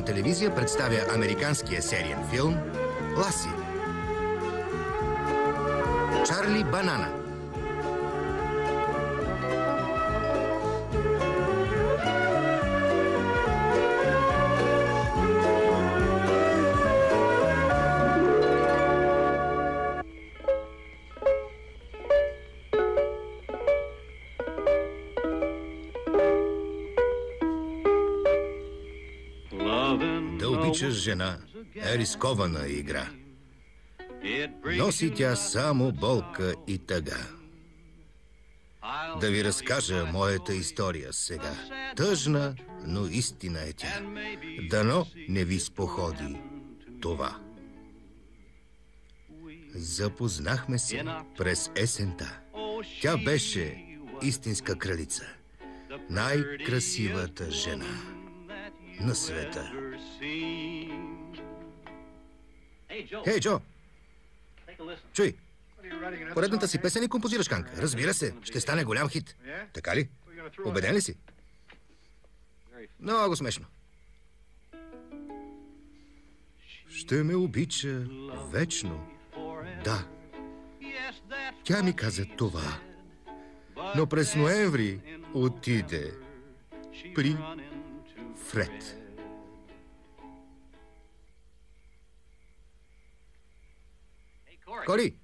телевизия представя американския сериен филм «Ласи». Чарли Банана. Да обичаш жена е рискована игра. Носи тя само болка и тъга. Да ви разкажа моята история сега. Тъжна, но истина е тя. Дано не ви споходи това. Запознахме се през есента. Тя беше истинска кралица. Най-красивата жена на света. Хей, Джо! Чуй! Поредната си песен ли композираш, Ханк? Разбира се, ще стане голям хит. Така ли? Убеден ли си? Много смешно. Ще ме обича вечно. Да. Тя ми каза това. Но през ноември отиде при Фред. Кори,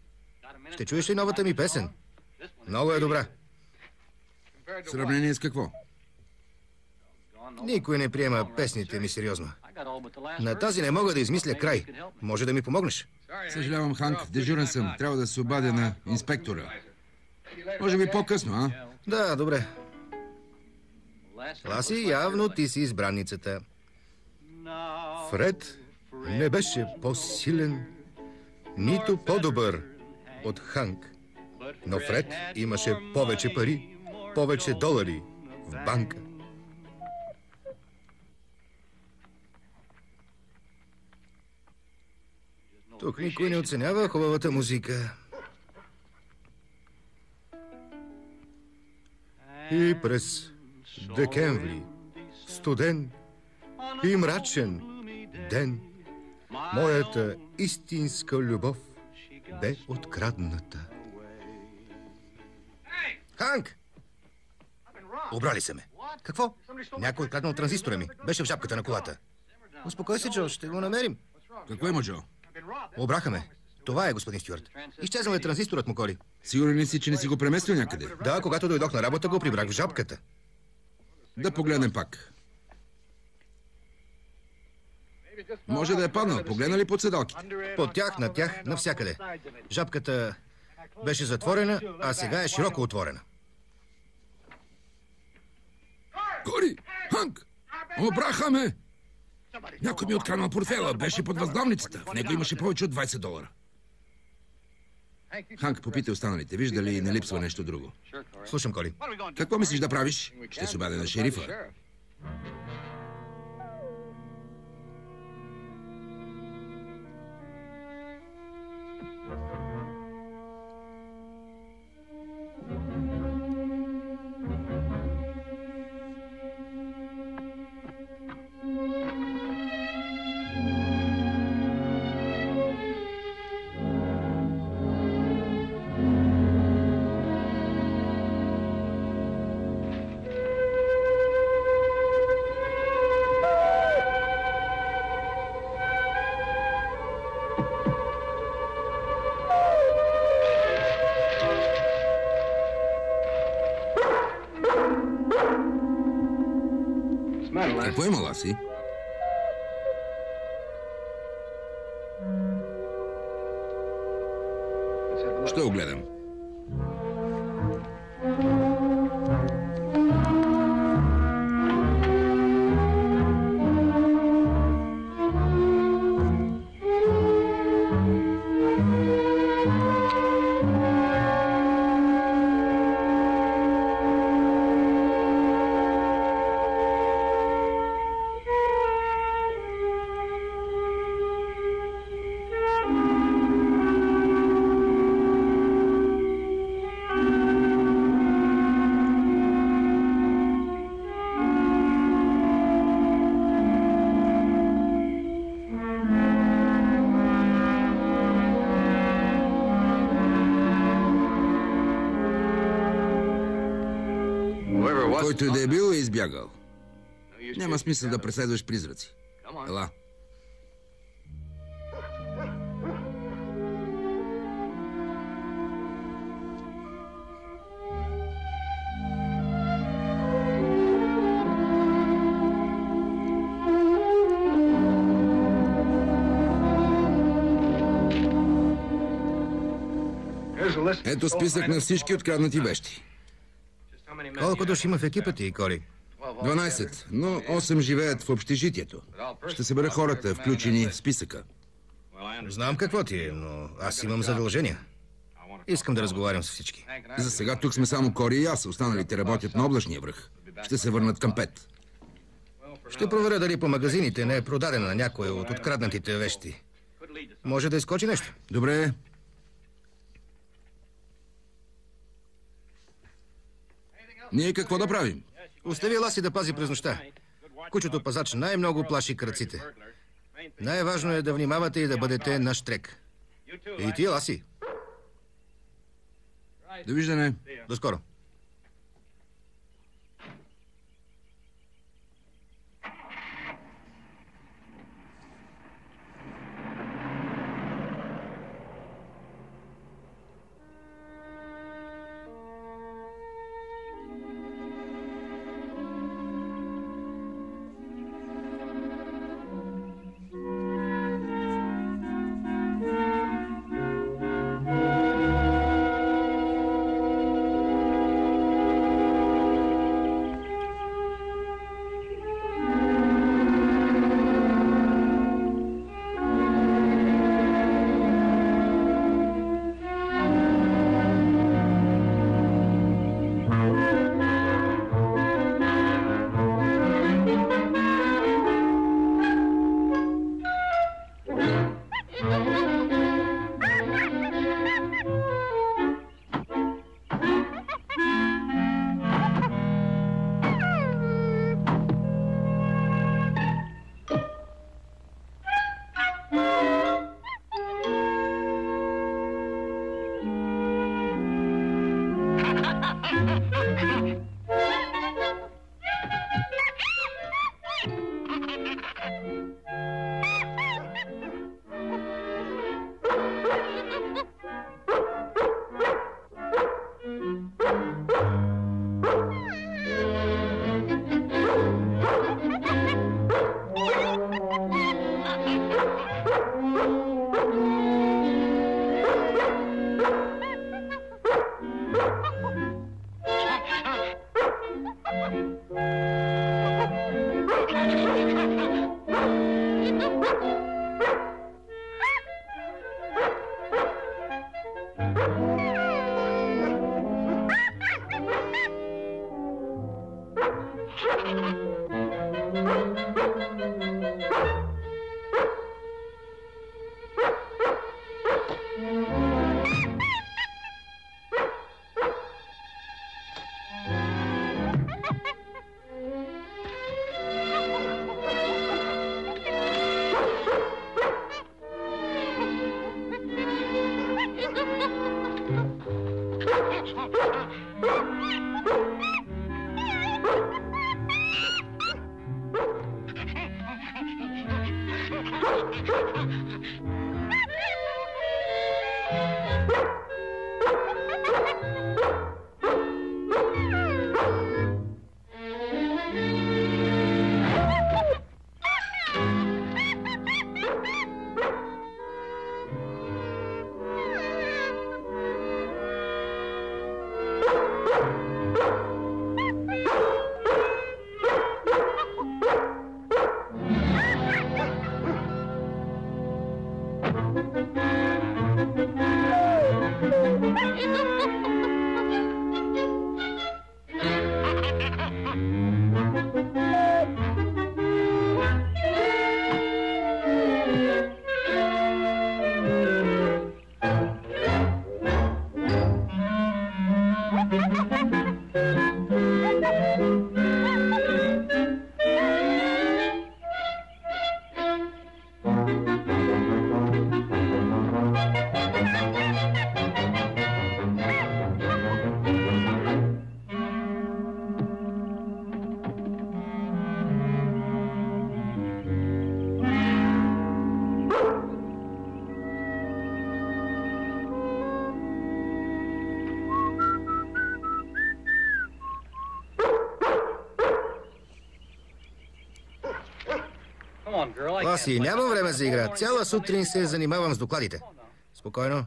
ще чуеш ли новата ми песен? Много е добра. В сравнение с какво? Никой не приема песните ми сериозно. На тази не мога да измисля край. Може да ми помогнеш? Съжалявам, Ханк, дежурен съм. Трябва да се обадя на инспектора. Може би по-късно, а? Да, добре. Ласи, явно ти си избранницата. Фред не беше по-силен, нито по-добър от Ханк. Но Фред имаше повече пари, повече долари в банка. Тук никой не оценява хубавата музика. И през декември, студен и мрачен ден, моята истинска любов бе открадната. Ханк! Обрали се ме. Какво? Някой откраднал транзистора ми. Беше в жабката на колата. Успокой се, Джо, ще го намерим. Какво има, Джо? Обраха ме. Това е, господин Стюарт. Изчезнал е транзисторът му, Кори. Сигурен ли си, че не си го преместил някъде? Да, когато дойдох на работа, го прибрах в жабката. Да погледнем пак. Може да е паднал. Погледна ли под седалките? Под тях, над тях, навсякъде. Жабката беше затворена, а сега е широко отворена. Кори! Ханк! Обраха ме! Някой ми е откранал портфела. Беше под възглавницата. В него имаше повече от $20. Ханк, попитай останалите. Вижда ли не липсва нещо друго? Слушам, Кори. Какво мислиш да правиш? Ще се обадя на шерифа. Какво има, Ласи? Ще го гледам. Който и да е бил, е избягал. Няма смисъл да преследваш призраци. Ела. Ето списък на всички откраднати вещи. Колко души има в екипа ти, Кори? 12, но 8 живеят в общежитието. Ще събера хората, включени в списъка. Знам какво ти е, но аз имам задължения. Искам да разговарям с всички. За сега тук сме само Кори и аз. Останалите работят на облачния връх. Ще се върнат към 5. Ще проверя дали по магазините не е продадена на някоя от откраднатите вещи. Може да изкочи нещо. Добре. Ние какво да правим? Остави Ласи да пази през нощта. Кучето пазач най-много плаши крадците. Най-важно е да внимавате и да бъдете на штрек. И ти, Ласи. Довиждане. До скоро. Ласи, нямам време за игра. Цяла сутрин се занимавам с докладите. Спокойно.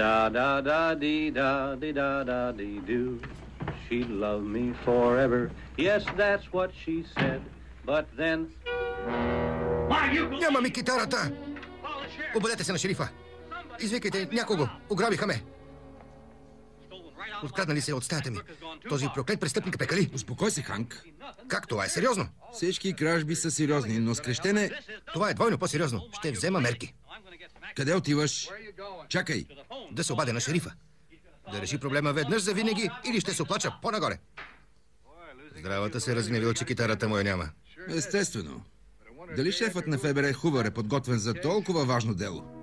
Da da da dee da dee da da dee do. She'd love me forever. Yes, that's what she said. But then. Няма ми китарата! Обадете се на шерифа. Извикайте някого. Ограбиха ме. Откраднали се от стаята ми. Този проклет престъпник пекали. Успокой се, Ханк. Как това е сериозно? Всички кражби са сериозни, но скрещене... Това е двойно по-сериозно. Ще взема мерки. Къде отиваш? Чакай. Да се обадя на шерифа. Да реши проблема веднъж за винаги или ще се оплача по-нагоре. Здравата се разгневил, че китарата му я няма. Естествено. Дали шефът на ФБР Хувър е подготвен за толкова важно дело?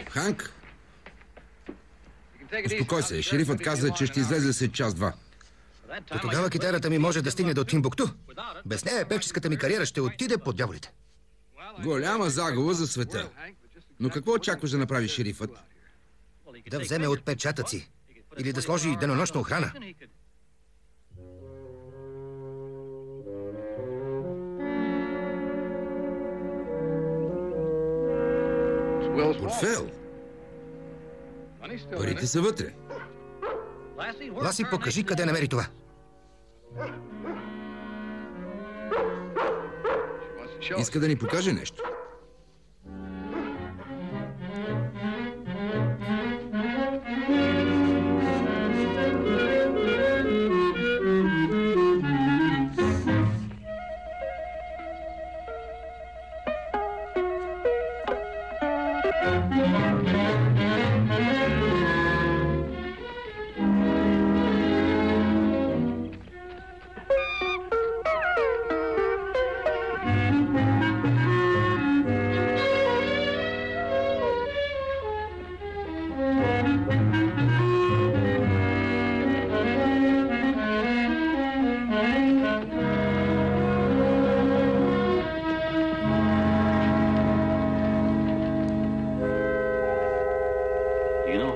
Ханк? Успокой се, шерифът каза, че ще излезе след час-два. До тогава китарата ми може да стигне до Тимбукту. Без нея певческата ми кариера ще отиде под дяволите. Голяма загуба за света. Но какво очакваш да направи шерифът? Да вземе отпечатъци. Или да сложи денонощна охрана. Портфейл? Парите са вътре. Ласи, покажи къде намери това. Иска да ни покаже нещо.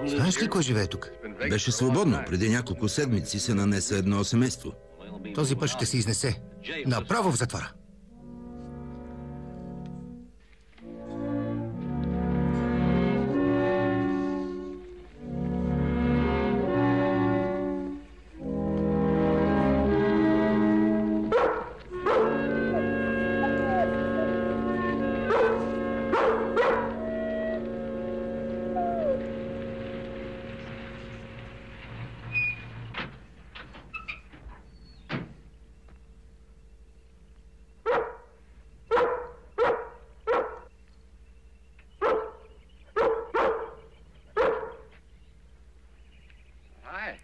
Знаеш ли кой живее тук? Беше свободно. Преди няколко седмици се нанесе едно семейство. Този път ще се изнесе. Направо в затвора.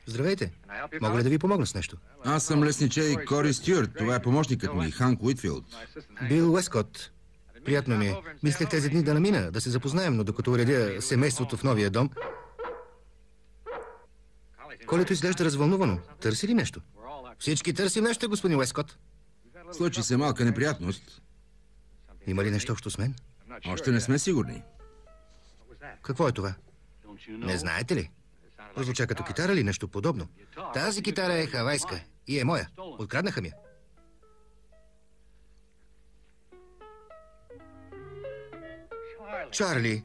Здравейте. Мога ли да ви помогна с нещо? Аз съм лесничей Кори Стюарт. Това е помощникът ми, Ханк Уитфилд. Бил Уескот. Приятно ми е. Мислех тези дни да намина, да се запознаем, но докато уредя семейството в новия дом... Колето изглежда развълнувано. Търси ли нещо? Всички търсим нещо, господин Уескот. Случи се малка неприятност. Има ли нещо общо с мен? Още не сме сигурни. Какво е това? Не знаете ли? Прозвуча като китара или нещо подобно. Тази китара е хавайска и е моя. Откраднаха ми я. Чарли!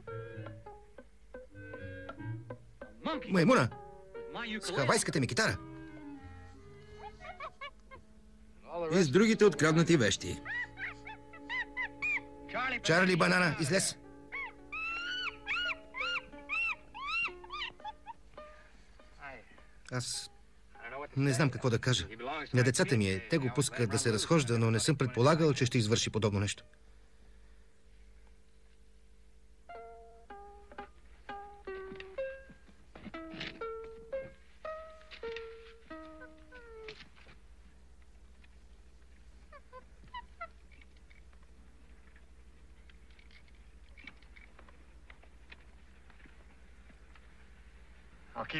Маймуна! С хавайската ми китара! И с другите откраднати вещи. Чарли Банана, излез! Аз не знам какво да кажа. На децата ми е. Те го пускат да се разхожда, но не съм предполагал, че ще извърши подобно нещо.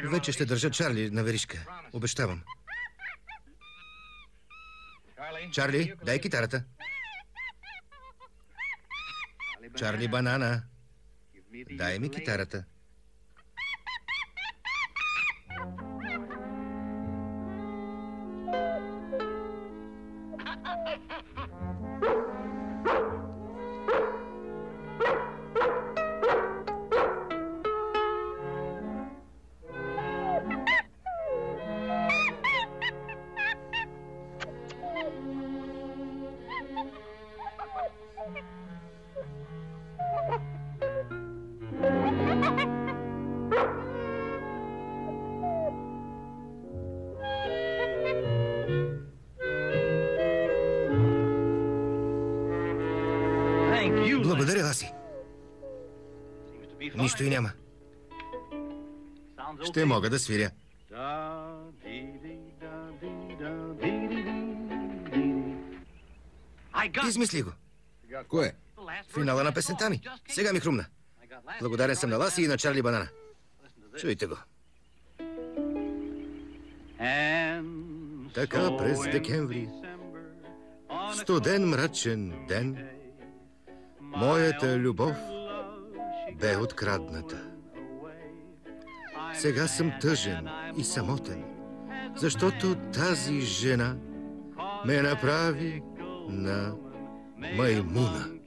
Вече ще държа Чарли на веришка. Обещавам. Чарли, дай китарата. Чарли Банана, дай ми китарата. Благодаря, Ласи. Нищо и няма. Ще мога да свиря. Измисли го. Кое? Финала на песента ми. Сега ми хрумна. Благодарен съм на Ласи и на Чарли Банана. Чуйте го. Така през декември, студен мрачен ден, моята любов бе открадната. Сега съм тъжен и самотен, защото тази жена ме направи на маймуна.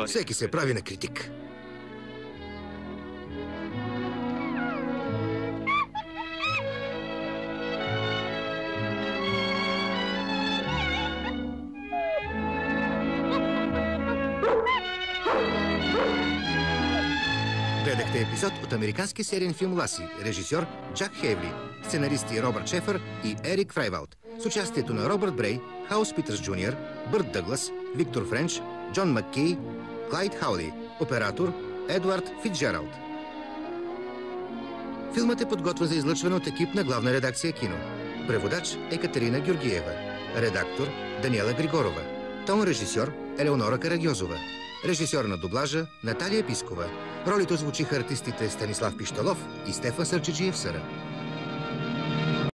Всеки се прави на критик. Гледахте епизод от американски сериен филм «Ласи», режисьор Джак Хейвли, сценаристи Робърт Шефър и Ерик Фрайвалд, с участието на Робърт Брей, Хаус Питърс Джуниор, Бърт Дъглас, Виктор Френч, Джон Маккей, Клайд Хаули, оператор Едуард Фицджералд. Филмът е подготвен за излъчване от екип на Главна редакция кино. Преводач Екатерина Георгиева. Редактор Даниела Григорова. Тон режисьор Елеонора Карагьозова. Режисьор на дублажа Наталия Пискова. Ролите озвучиха артистите Станислав Пищалов и Стефан Сърчеджиев Съра.